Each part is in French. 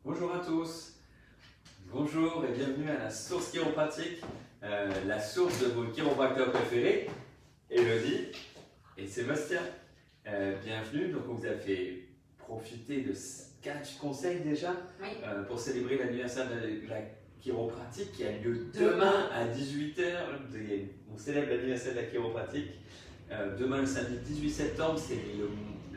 Bonjour à tous, bonjour et bienvenue à la source chiropratique, la source de vos chiropracteurs préférés, Elodie et Sébastien. Bienvenue, donc on vous a fait profiter de 4 conseils déjà Oui. Pour célébrer l'anniversaire de la chiropratique qui a lieu demain à 18 h. On célèbre l'anniversaire de la chiropratique. Demain, le samedi 18 septembre, c'est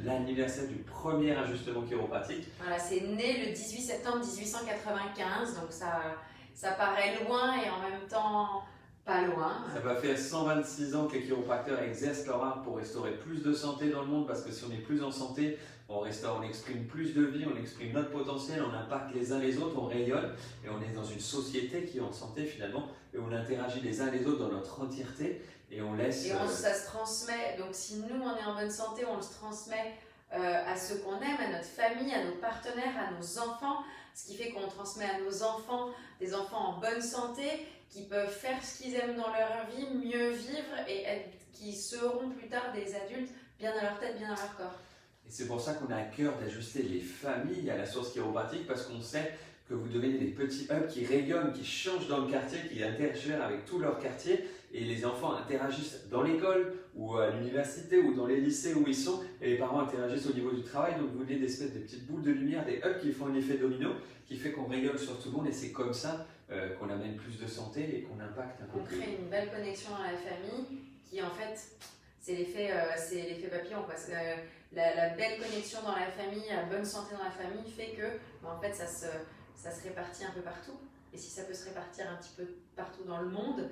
l'anniversaire du premier ajustement chiropratique. Voilà, c'est né le 18 septembre 1895, donc ça paraît loin et en même temps pas loin. Ça va faire 126 ans que les chiropracteurs exercent leur art pour restaurer plus de santé dans le monde, parce que si on est plus en santé, on exprime plus de vie, on exprime notre potentiel, on impacte les uns les autres, on rayonne et on est dans une société qui est en santé finalement et on interagit les uns les autres dans notre entièreté et on laisse… Ça se transmet, donc si nous on est en bonne santé, on le transmet à ceux qu'on aime, à notre famille, à nos partenaires, à nos enfants, ce qui fait qu'on transmet à nos enfants des enfants en bonne santé qui peuvent faire ce qu'ils aiment dans leur vie, mieux vivre et qui seront plus tard des adultes bien dans leur tête, bien dans leur corps. Et c'est pour ça qu'on a à cœur d'ajuster les familles à la source chiropratique, parce qu'on sait que vous devenez des petits hubs qui rayonnent, qui changent dans le quartier, qui interagissent avec tout leur quartier. Et les enfants interagissent dans l'école ou à l'université ou dans les lycées où ils sont. Et les parents interagissent au niveau du travail. Donc vous voyez des espèces de petites boules de lumière, des hubs qui font un effet domino, qui fait qu'on rayonne sur tout le monde. Et c'est comme ça qu'on amène plus de santé et qu'on impacte un peu plus. On crée une belle connexion dans la famille qui en fait, c'est l'effet papillon, quoi. La belle connexion dans la famille, la bonne santé dans la famille fait que en fait, ça se répartit un peu partout. Et si ça peut se répartir un petit peu partout dans le monde,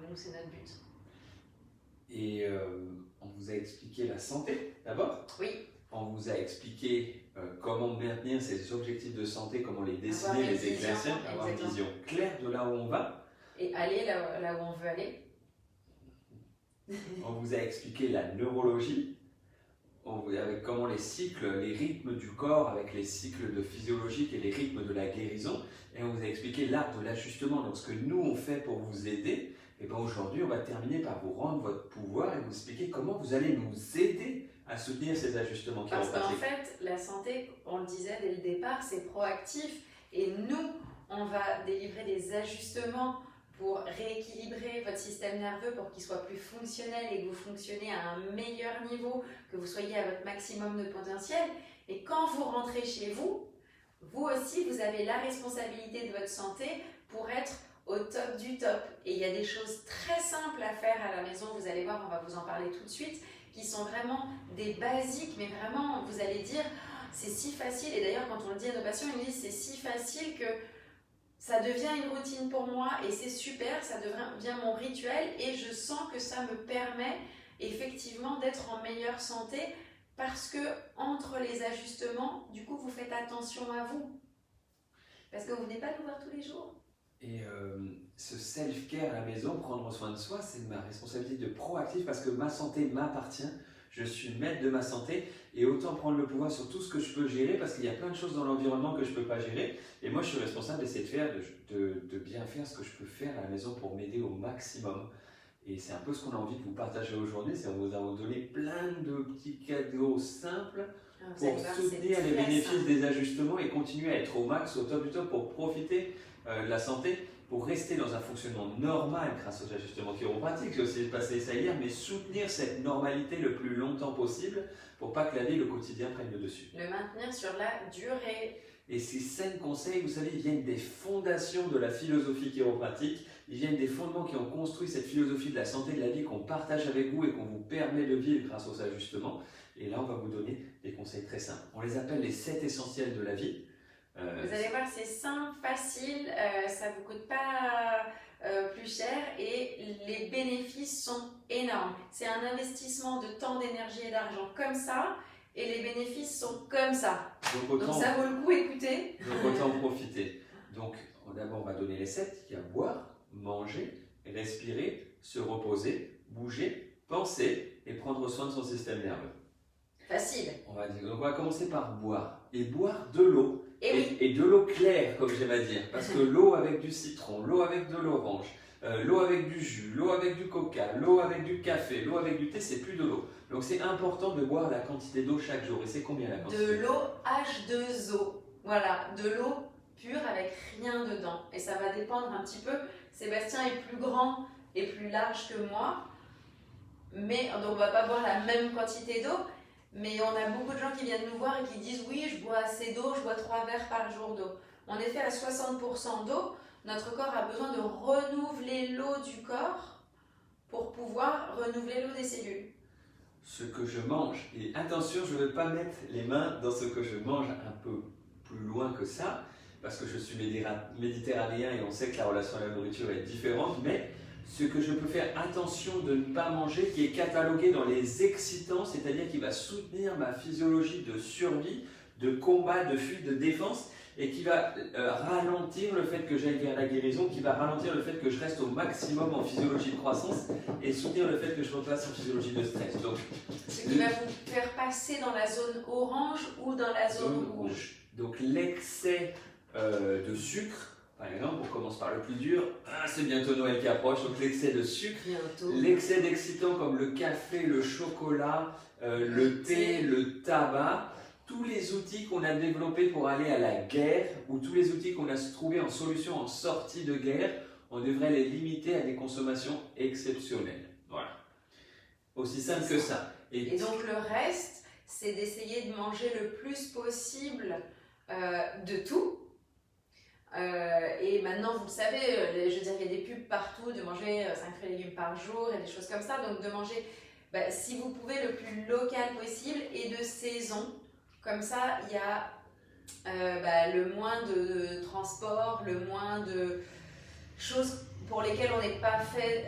nous, c'est notre but. Et on vous a expliqué la santé d'abord. Oui. On vous a expliqué comment maintenir ces objectifs de santé, comment les dessiner, les éclaircir, avoir une vision claire de là où on va. Et aller là où on veut aller. On vous a expliqué la neurologie, avec comment les cycles, les rythmes du corps, avec les cycles de physiologique et les rythmes de la guérison. Et on vous a expliqué l'art de l'ajustement, donc ce que nous on fait pour vous aider. Et bien aujourd'hui, on va terminer par vous rendre votre pouvoir et vous expliquer comment vous allez nous aider à soutenir ces ajustements chiropratiques. Parce qu'en fait, la santé, on le disait dès le départ, c'est proactif. Et nous, on va délivrer des ajustements pour rééquilibrer votre système nerveux pour qu'il soit plus fonctionnel et que vous fonctionnez à un meilleur niveau, que vous soyez à votre maximum de potentiel. Et quand vous rentrez chez vous, vous aussi, vous avez la responsabilité de votre santé pour être au top du top. Et il y a des choses très simples à faire à la maison, vous allez voir, on va vous en parler tout de suite, qui sont vraiment des basiques, mais vraiment, vous allez dire, c'est si facile. Et d'ailleurs, quand on le dit à nos patients, ils nous disent, c'est si facile que ça devient une routine pour moi et c'est super, ça devient mon rituel et je sens que ça me permet effectivement d'être en meilleure santé parce que entre les ajustements, du coup, vous faites attention à vous. Parce que vous venez pas nous voir tous les jours. Et ce self-care à la maison, prendre soin de soi, c'est ma responsabilité de proactif parce que ma santé m'appartient. Je suis maître de ma santé et autant prendre le pouvoir sur tout ce que je peux gérer parce qu'il y a plein de choses dans l'environnement que je ne peux pas gérer. Et moi, je suis responsable d'essayer de bien faire ce que je peux faire à la maison pour m'aider au maximum. Et c'est un peu ce qu'on a envie de vous partager aujourd'hui. C'est qu'on vous a donné plein de petits cadeaux simples pour soutenir les bénéfices des ajustements et continuer à être au max, au top du top pour profiter de la santé, pour rester dans un fonctionnement normal grâce aux ajustements chiropratiques. J'ai aussi passé ça hier, mais soutenir cette normalité le plus longtemps possible pour pas que la vie, le quotidien prenne le dessus. Le maintenir sur la durée. Et ces 5 conseils, vous savez, ils viennent des fondations de la philosophie chiropratique. Ils viennent des fondements qui ont construit cette philosophie de la santé de la vie qu'on partage avec vous et qu'on vous permet de vivre grâce aux ajustements. Et là, on va vous donner des conseils très simples. On les appelle les 7 essentiels de la vie. Vous allez voir, c'est simple, facile, ça ne vous coûte pas plus cher et les bénéfices sont énormes. C'est un investissement de temps, d'énergie et d'argent comme ça et les bénéfices sont comme ça. Donc ça vaut le coup, écoutez. Donc autant en profiter. Donc d'abord, on va donner les 7. Il y a boire, manger, respirer, se reposer, bouger, penser et prendre soin de son système nerveux. Facile. On va commencer par boire. Et boire de l'eau. Et de l'eau claire, comme j'aime à dire. Parce que l'eau avec du citron, l'eau avec de l'orange, l'eau avec du jus, l'eau avec du coca, l'eau avec du café, l'eau avec du thé, c'est plus de l'eau. Donc c'est important de boire la quantité d'eau chaque jour. Et c'est combien la quantité? De l'eau H2O. voilà, de l'eau pure avec rien dedans. Et ça va dépendre un petit peu. Sébastien est plus grand et plus large que moi, mais donc on ne va pas boire la même quantité d'eau. Mais on a beaucoup de gens qui viennent nous voir et qui disent oui, je bois assez d'eau, je bois 3 verres par jour d'eau. En effet, à 60% d'eau, notre corps a besoin de renouveler l'eau du corps pour pouvoir renouveler l'eau des cellules. Ce que je mange, et attention, je ne veux pas mettre les mains dans ce que je mange un peu plus loin que ça, parce que je suis méditerranéen et on sait que la relation à la nourriture est différente, mais ce que je peux faire attention de ne pas manger, qui est catalogué dans les excitants, c'est-à-dire qui va soutenir ma physiologie de survie, de combat, de fuite, de défense, et qui va ralentir le fait que j'aille vers la guérison, qui va ralentir le fait que je reste au maximum en physiologie de croissance, et soutenir le fait que je repasse en physiologie de stress. Donc, ce qui va vous faire passer dans la zone orange ou dans la zone rouge. Donc l'excès de sucre, par exemple, on commence par le plus dur, c'est bientôt Noël qui approche, donc l'excès de sucre, l'excès d'excitants comme le café, le chocolat, le thé, le tabac, tous les outils qu'on a développés pour aller à la guerre, ou tous les outils qu'on a trouvés en solution en sortie de guerre, on devrait les limiter à des consommations exceptionnelles. Voilà. Aussi simple que ça. Et donc le reste, c'est d'essayer de manger le plus possible de tout. Et maintenant, vous le savez, je veux dire, il y a des pubs partout de manger 5 fruits et légumes par jour et des choses comme ça. Donc de manger, si vous pouvez, le plus local possible et de saison. Comme ça, il y a le moins de transport, le moins de choses pour lesquelles on n'est pas fait.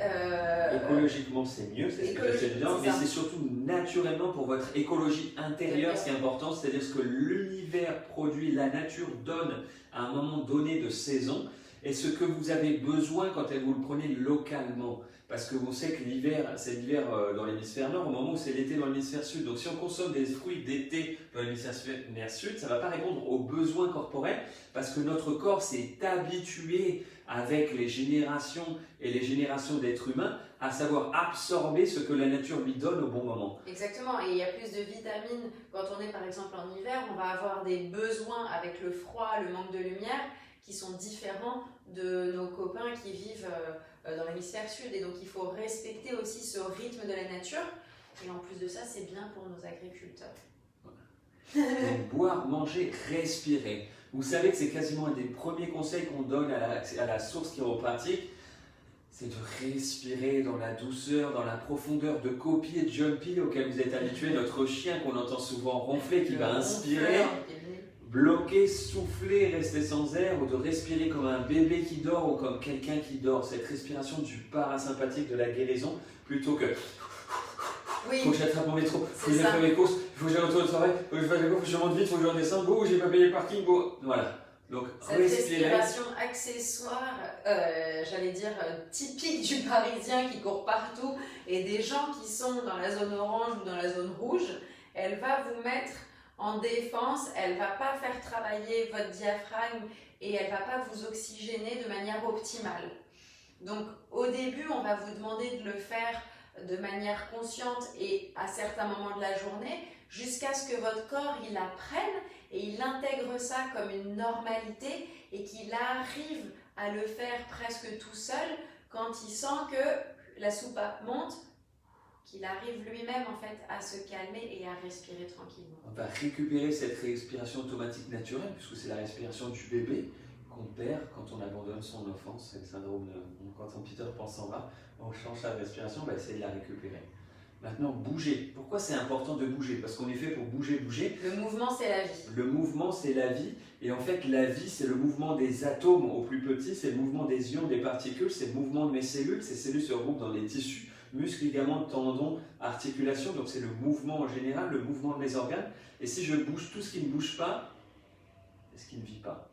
Écologiquement, c'est mieux, c'est ce que j'essaie de dire, mais c'est surtout naturellement pour votre écologie intérieure, ce qui est important, c'est-à-dire ce que l'univers produit, la nature donne à un moment donné de saison, et ce que vous avez besoin quand vous le prenez localement. Parce que vous savez que l'hiver, c'est l'hiver dans l'hémisphère nord, au moment où c'est l'été dans l'hémisphère sud. Donc si on consomme des fruits d'été dans l'hémisphère sud, ça ne va pas répondre aux besoins corporels, parce que notre corps s'est habitué avec les générations et les générations d'êtres humains à savoir absorber ce que la nature lui donne au bon moment. Exactement, et il y a plus de vitamines. Quand on est par exemple en hiver, on va avoir des besoins avec le froid, le manque de lumière, qui sont différents de nos copains qui vivent dans l'hémisphère sud. Et donc il faut respecter aussi ce rythme de la nature. Et en plus de ça, c'est bien pour nos agriculteurs. Donc, boire, manger, respirer. Vous savez que c'est quasiment un des premiers conseils qu'on donne à la source chiropratique. C'est de respirer dans la douceur, dans la profondeur de Copy et de Jumpy auquel vous êtes habitués. Notre chien qu'on entend souvent ronfler, qui va inspirer, bloquer, souffler, rester sans air, ou de respirer comme un bébé qui dort ou comme quelqu'un qui dort. Cette respiration du parasympathique de la guérison, plutôt que oui, faut que j'attrape mon métro, faut que j'aille faire mes courses, faut que j'aille retourner au travail, faut que je fasse les courses, faut que je monte vite, faut que je redescende, j'ai pas payé le parking, voilà. Donc, cette respiration accessoire, j'allais dire typique du Parisien qui court partout, et des gens qui sont dans la zone orange ou dans la zone rouge, elle va vous mettre en défense, elle ne va pas faire travailler votre diaphragme et elle ne va pas vous oxygéner de manière optimale. Donc au début, on va vous demander de le faire de manière consciente et à certains moments de la journée, jusqu'à ce que votre corps il apprenne et il intègre ça comme une normalité et qu'il arrive à le faire presque tout seul quand il sent que la soupape monte, qu'il arrive lui-même en fait à se calmer et à respirer tranquillement. On va récupérer cette respiration automatique naturelle, puisque c'est la respiration du bébé qu'on perd quand on abandonne son enfance. C'est le syndrome de quand Peter Pan s'en va, on change sa respiration, on va essayer de la récupérer. Maintenant, bouger. Pourquoi c'est important de bouger? Parce qu'on est fait pour bouger. Le mouvement, c'est la vie. Le mouvement, c'est la vie. Et en fait, la vie, c'est le mouvement des atomes au plus petit, c'est le mouvement des ions, des particules, c'est le mouvement de mes cellules. Ces cellules se regroupent dans des tissus, muscles, ligaments, tendons, articulations. Donc c'est le mouvement en général, le mouvement de mes organes. Et si je bouge tout ce qui ne bouge pas, c'est ce qui ne vit pas.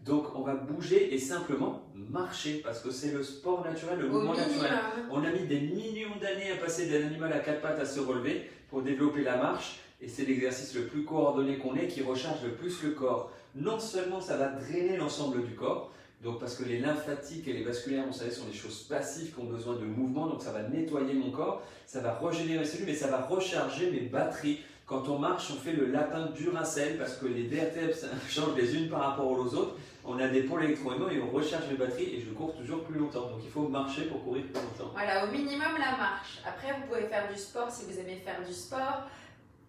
Donc on va bouger et simplement marcher, parce que c'est le sport naturel, le mouvement naturel. On a mis des millions d'années à passer d'un animal à 4 pattes à se relever pour développer la marche, et c'est l'exercice le plus coordonné qu'on ait qui recharge le plus le corps. Non seulement ça va drainer l'ensemble du corps, donc parce que les lymphatiques et les vasculaires, vous savez, sont des choses passives qui ont besoin de mouvement, donc ça va nettoyer mon corps, ça va régénérer mes cellules, mais ça va recharger mes batteries. Quand on marche, on fait le lapin Duracell parce que les vertèbres changent les unes par rapport aux autres. On a des pôles électroaimants et on recharge les batteries et je cours toujours plus longtemps. Donc il faut marcher pour courir plus longtemps. Voilà, au minimum la marche. Après, vous pouvez faire du sport si vous aimez faire du sport.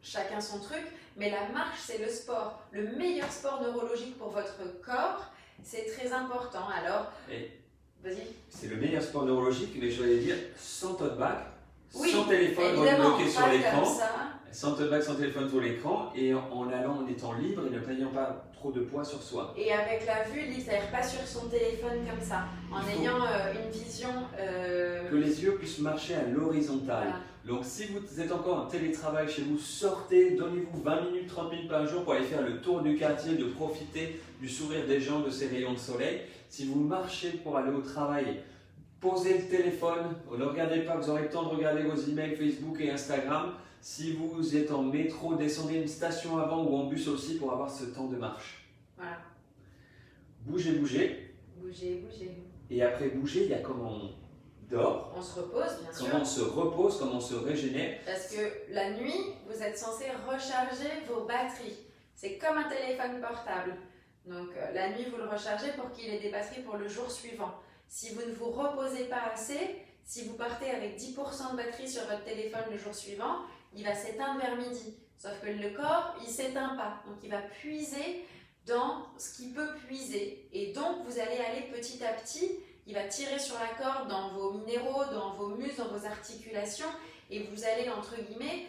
Chacun son truc. Mais la marche, c'est le sport. Le meilleur sport neurologique pour votre corps, c'est très important. Alors, vas-y. C'est le meilleur sport neurologique, mais je vais dire sans tote bag, Oui, sans téléphone évidemment, bloqué sur pas l'écran. comme ça. Sans tote bag, sans téléphone sur l'écran et en allant, en étant libre et ne payant pas trop de poids sur soi. Et avec la vue, c'est-à-dire pas sur son téléphone comme ça, en ayant une vision. Que les yeux puissent marcher à l'horizontale. Voilà. Donc si vous êtes encore en télétravail chez vous, sortez, donnez-vous 20 minutes, 30 minutes par jour pour aller faire le tour du quartier, de profiter du sourire des gens, de ces rayons de soleil. Si vous marchez pour aller au travail, posez le téléphone, ne regardez pas, vous aurez le temps de regarder vos emails, Facebook et Instagram. Si vous êtes en métro, descendez une station avant ou en bus aussi pour avoir ce temps de marche. Voilà. Bougez, bougez. Bougez, bougez. Et après bouger, il y a comment on dort, On se repose, bien sûr. comment on se repose, comment on se régénère. Parce que la nuit, vous êtes censé recharger vos batteries. C'est comme un téléphone portable. Donc la nuit, vous le rechargez pour qu'il ait des batteries pour le jour suivant. Si vous ne vous reposez pas assez, si vous partez avec 10% de batterie sur votre téléphone le jour suivant, il va s'éteindre vers midi. Sauf que le corps, il ne s'éteint pas. Donc il va puiser dans ce qu'il peut puiser. Et donc vous allez aller petit à petit, il va tirer sur la corde dans vos minéraux, dans vos muscles, dans vos articulations. Et vous allez, entre guillemets,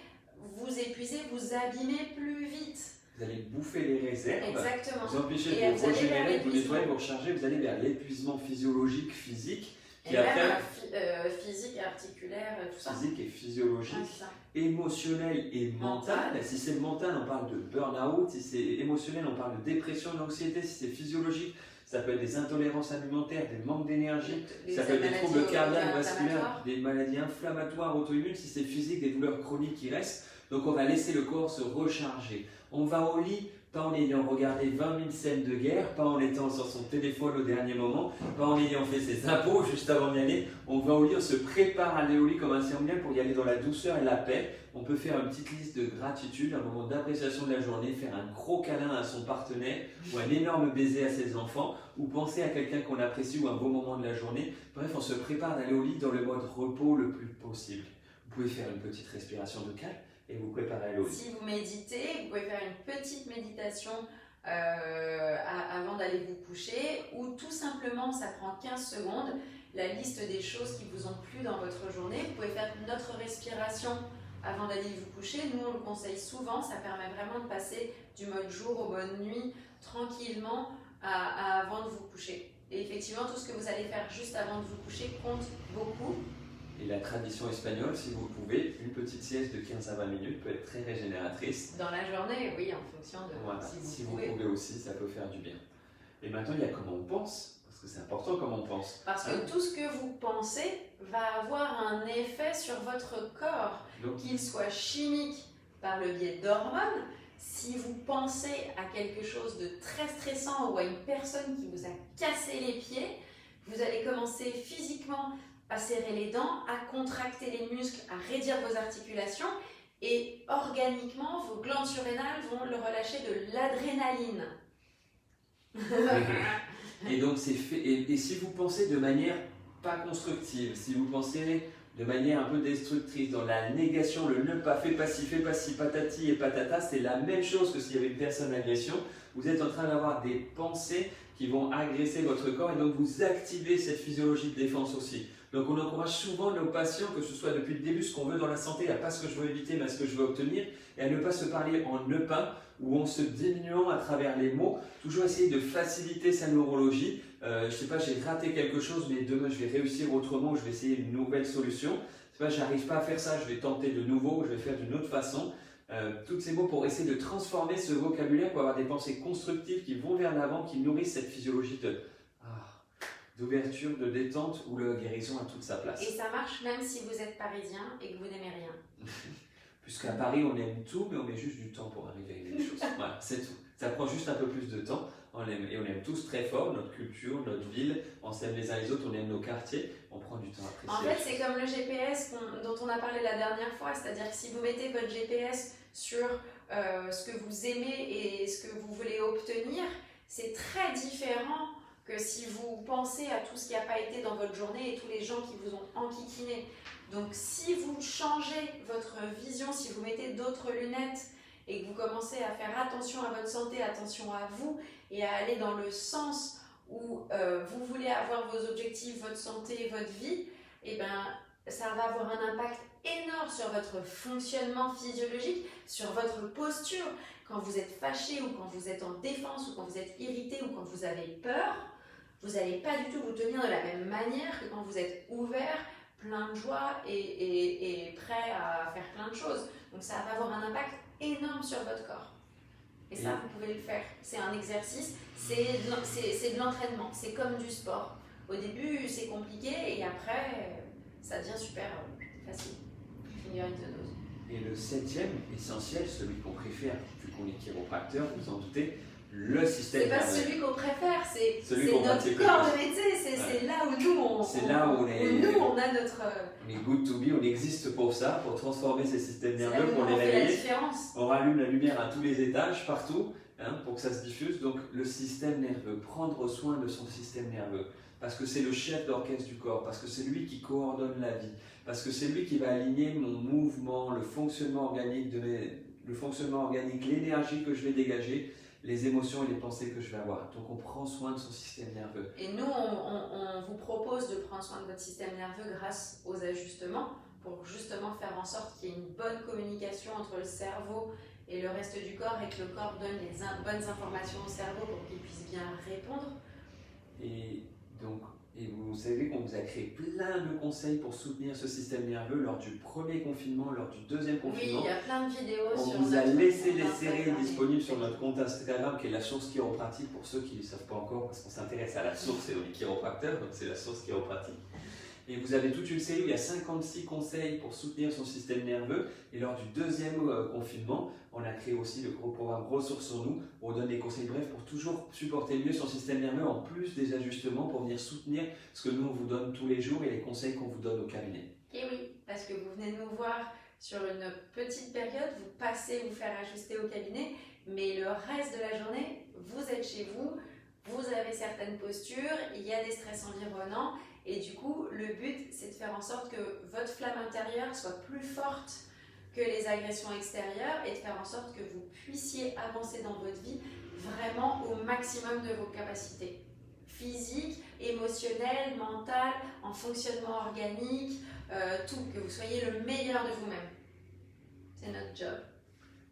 vous épuiser, vous abîmer plus vite. Vous allez bouffer les réserves. Exactement. Vous empêchez Et de vous vous allez vers régénérer, vous l'épuisement. nettoyer, vous recharger, vous allez vers l'épuisement physiologique, physique, Et qui même après physique, articulaire, tout ça. physique et physiologique, Ouais, c'est ça. émotionnel et mental. Si c'est mental, on parle de burn-out. Si c'est émotionnel, on parle de dépression, d'anxiété. Si c'est physiologique, ça peut être des intolérances alimentaires, des manques d'énergie, ça peut être des troubles cardiaques, vasculaires, des maladies inflammatoires, auto-immunes. Si c'est physique, des douleurs chroniques qui restent. Donc on va laisser le corps se recharger. On va au lit, pas en ayant regardé 20 000 scènes de guerre, pas en étant sur son téléphone au dernier moment, pas en ayant fait ses impôts juste avant d'y aller. On va au lit, on se prépare à aller au lit comme un cérémonial pour y aller dans la douceur et la paix. On peut faire une petite liste de gratitude, un moment d'appréciation de la journée, faire un gros câlin à son partenaire ou un énorme baiser à ses enfants ou penser à quelqu'un qu'on apprécie ou un beau moment de la journée. Bref, on se prépare d'aller au lit dans le mode repos le plus possible. Vous pouvez faire une petite respiration de calme et vous préparez à aller au lit. Si vous méditez, vous pouvez faire une petite méditation avant d'aller vous coucher ou tout simplement, ça prend 15 secondes, la liste des choses qui vous ont plu dans votre journée. Vous pouvez faire notre respiration avant d'aller vous coucher. Nous, on le conseille souvent, ça permet vraiment de passer du mode jour au mode nuit tranquillement avant de vous coucher. Et effectivement, tout ce que vous allez faire juste avant de vous coucher compte beaucoup. Et la tradition espagnole, si vous pouvez, une petite sieste de 15 à 20 minutes peut être très régénératrice. Dans la journée, oui, en fonction de Voilà. si vous vous pouvez. pouvez aussi, ça peut faire du bien. Et maintenant, il y a comment on pense, parce que c'est important comment on pense. Parce que tout ce que vous pensez va avoir un effet sur votre corps, Donc, qu'il soit chimique par le biais d'hormones. Si vous pensez à quelque chose de très stressant ou à une personne qui vous a cassé les pieds, vous allez commencer physiquement à serrer les dents, à contracter les muscles, à raidir vos articulations et organiquement, vos glandes surrénales vont le relâcher de l'adrénaline. et donc, c'est fait. Et si vous pensez de manière pas constructive, si vous pensez de manière un peu destructrice, dans la négation, le ne pas fait, pas si fait, pas si patati et patata, c'est la même chose que s'il y avait une personne d'agression. Vous êtes en train d'avoir des pensées qui vont agresser votre corps et donc vous activez cette physiologie de défense aussi. Donc on encourage souvent nos patients, que ce soit depuis le début ce qu'on veut dans la santé, à pas ce que je veux éviter mais à ce que je veux obtenir, et à ne pas se parler en ne pas ou en se diminuant à travers les mots, toujours essayer de faciliter sa neurologie. Je sais pas, j'ai raté quelque chose mais demain je vais réussir autrement, je vais essayer une nouvelle solution. Je sais pas, j'arrive pas à faire ça, je vais tenter de nouveau, je vais faire d'une autre façon. Tous ces mots pour essayer de transformer ce vocabulaire, pour avoir des pensées constructives qui vont vers l'avant, qui nourrissent cette physiologie d'ouverture, de détente où la guérison a toute sa place. Et ça marche même si vous êtes parisien et que vous n'aimez rien. Puisqu'à Paris, on aime tout, mais on met juste du temps pour arriver à aimer les choses. Voilà, c'est tout. Ça prend juste un peu plus de temps. On aime, et on aime tous très fort notre culture, notre ville. On s'aime les uns les autres, on aime nos quartiers. On prend du temps à apprécier. En fait, c'est comme le GPS dont on a parlé la dernière fois. C'est-à-dire que si vous mettez votre GPS sur ce que vous aimez et ce que vous voulez obtenir, c'est très différent que si vous pensez à tout ce qui n'a pas été dans votre journée et tous les gens qui vous ont enquiquiné. Donc si vous changez votre vision, si vous mettez d'autres lunettes et que vous commencez à faire attention à votre santé, attention à vous et à aller dans le sens où vous voulez avoir vos objectifs, votre santé, votre vie, et ben, ça va avoir un impact énorme sur votre fonctionnement physiologique, sur votre posture. Quand vous êtes fâché ou quand vous êtes en défense ou quand vous êtes irrité ou quand vous avez peur, vous n'allez pas du tout vous tenir de la même manière que quand vous êtes ouvert, plein de joie et prêt à faire plein de choses. Donc ça va avoir un impact énorme sur votre corps. Et ça, vous pouvez le faire. C'est un exercice, c'est de l'entraînement, c'est comme du sport. Au début, c'est compliqué et après, ça devient super facile. Finir une dose. Et le 7e, essentiel, celui qu'on préfère, vu qu'on est chiropracteur, vous en doutez, le système nerveux. C'est pas celui qu'on préfère, c'est notre corps de métier, c'est là où nous on a notre... On est good to be, on existe pour ça, pour transformer ces systèmes nerveux, pour les réveiller. On rallume la lumière à tous les étages, partout, pour que ça se diffuse. Donc le système nerveux, prendre soin de son système nerveux, parce que c'est le chef d'orchestre du corps, parce que c'est lui qui coordonne la vie, parce que c'est lui qui va aligner mon mouvement, le fonctionnement organique, l'énergie que je vais dégager, les émotions et les pensées que je vais avoir. Donc on prend soin de son système nerveux. Et nous, on vous propose de prendre soin de votre système nerveux grâce aux ajustements pour justement faire en sorte qu'il y ait une bonne communication entre le cerveau et le reste du corps et que le corps donne les bonnes informations au cerveau pour qu'il puisse bien répondre. Et vous savez qu'on vous a créé plein de conseils pour soutenir ce système nerveux lors du premier confinement, lors du deuxième confinement. Oui, il y a plein de vidéos on sur vous a laissé les séries disponibles sur notre compte Instagram qui est la source chiropratique pour ceux qui ne le savent pas encore parce qu'on s'intéresse à la source et aux chiropracteurs, donc c'est la source chiropratique. Et vous avez toute une série où il y a 56 conseils pour soutenir son système nerveux. Et lors du deuxième confinement, on a créé aussi le gros programme Ressources sur nous, où on donne des conseils brefs pour toujours supporter mieux son système nerveux, en plus des ajustements pour venir soutenir ce que nous on vous donne tous les jours et les conseils qu'on vous donne au cabinet. Et oui, parce que vous venez de nous voir sur une petite période, vous passez vous faire ajuster au cabinet, mais le reste de la journée, vous êtes chez vous, vous avez certaines postures, il y a des stress environnants. Et du coup, le but, c'est de faire en sorte que votre flamme intérieure soit plus forte que les agressions extérieures et de faire en sorte que vous puissiez avancer dans votre vie vraiment au maximum de vos capacités physiques, émotionnelles, mentales, en fonctionnement organique, tout, que vous soyez le meilleur de vous-même. C'est notre job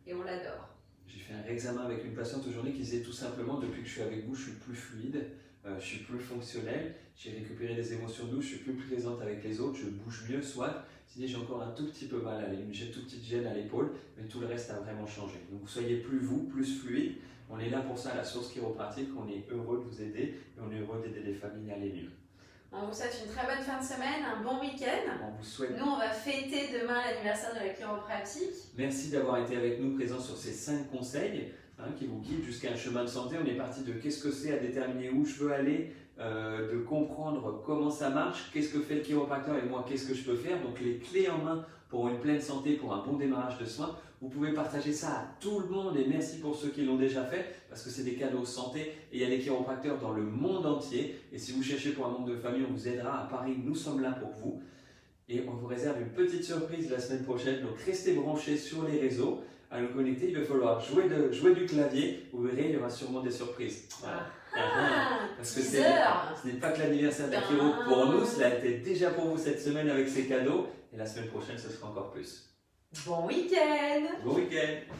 et on l'adore. J'ai fait un réexamen avec une patiente aujourd'hui qui disait tout simplement, depuis que je suis avec vous, je suis plus fluide. Je suis plus fonctionnel, j'ai récupéré des émotions douces, je suis plus présente avec les autres, je bouge mieux, soit. J'ai encore un tout petit peu mal à une toute petite gêne à l'épaule, mais tout le reste a vraiment changé. Donc vous soyez plus vous, plus fluide. On est là pour ça à la source chiropratique, on est heureux de vous aider et on est heureux d'aider les familles à aller mieux. On vous souhaite une très bonne fin de semaine, un bon week-end. On vous souhaite... Nous, on va fêter demain l'anniversaire de la chiropratique. Merci d'avoir été avec nous présents sur ces 5 conseils. Qui vous guide jusqu'à un chemin de santé. On est parti de qu'est-ce que c'est à déterminer où je veux aller, de comprendre comment ça marche, qu'est-ce que fait le chiropracteur et moi qu'est-ce que je peux faire. Donc les clés en main pour une pleine santé, pour un bon démarrage de soins. Vous pouvez partager ça à tout le monde et merci pour ceux qui l'ont déjà fait parce que c'est des cadeaux santé et il y a des chiropracteurs dans le monde entier. Et si vous cherchez pour un membre de famille, on vous aidera. À Paris, nous sommes là pour vous. Et on vous réserve une petite surprise la semaine prochaine. Donc restez branchés sur les réseaux. À nous connecter, il va falloir jouer du clavier. Vous verrez, il y aura sûrement des surprises. Voilà. Parce que ce n'est pas que l'anniversaire de la chiro pour nous, cela a été déjà pour vous cette semaine avec ces cadeaux. Et la semaine prochaine, ce sera encore plus. Bon week-end! Bon week-end!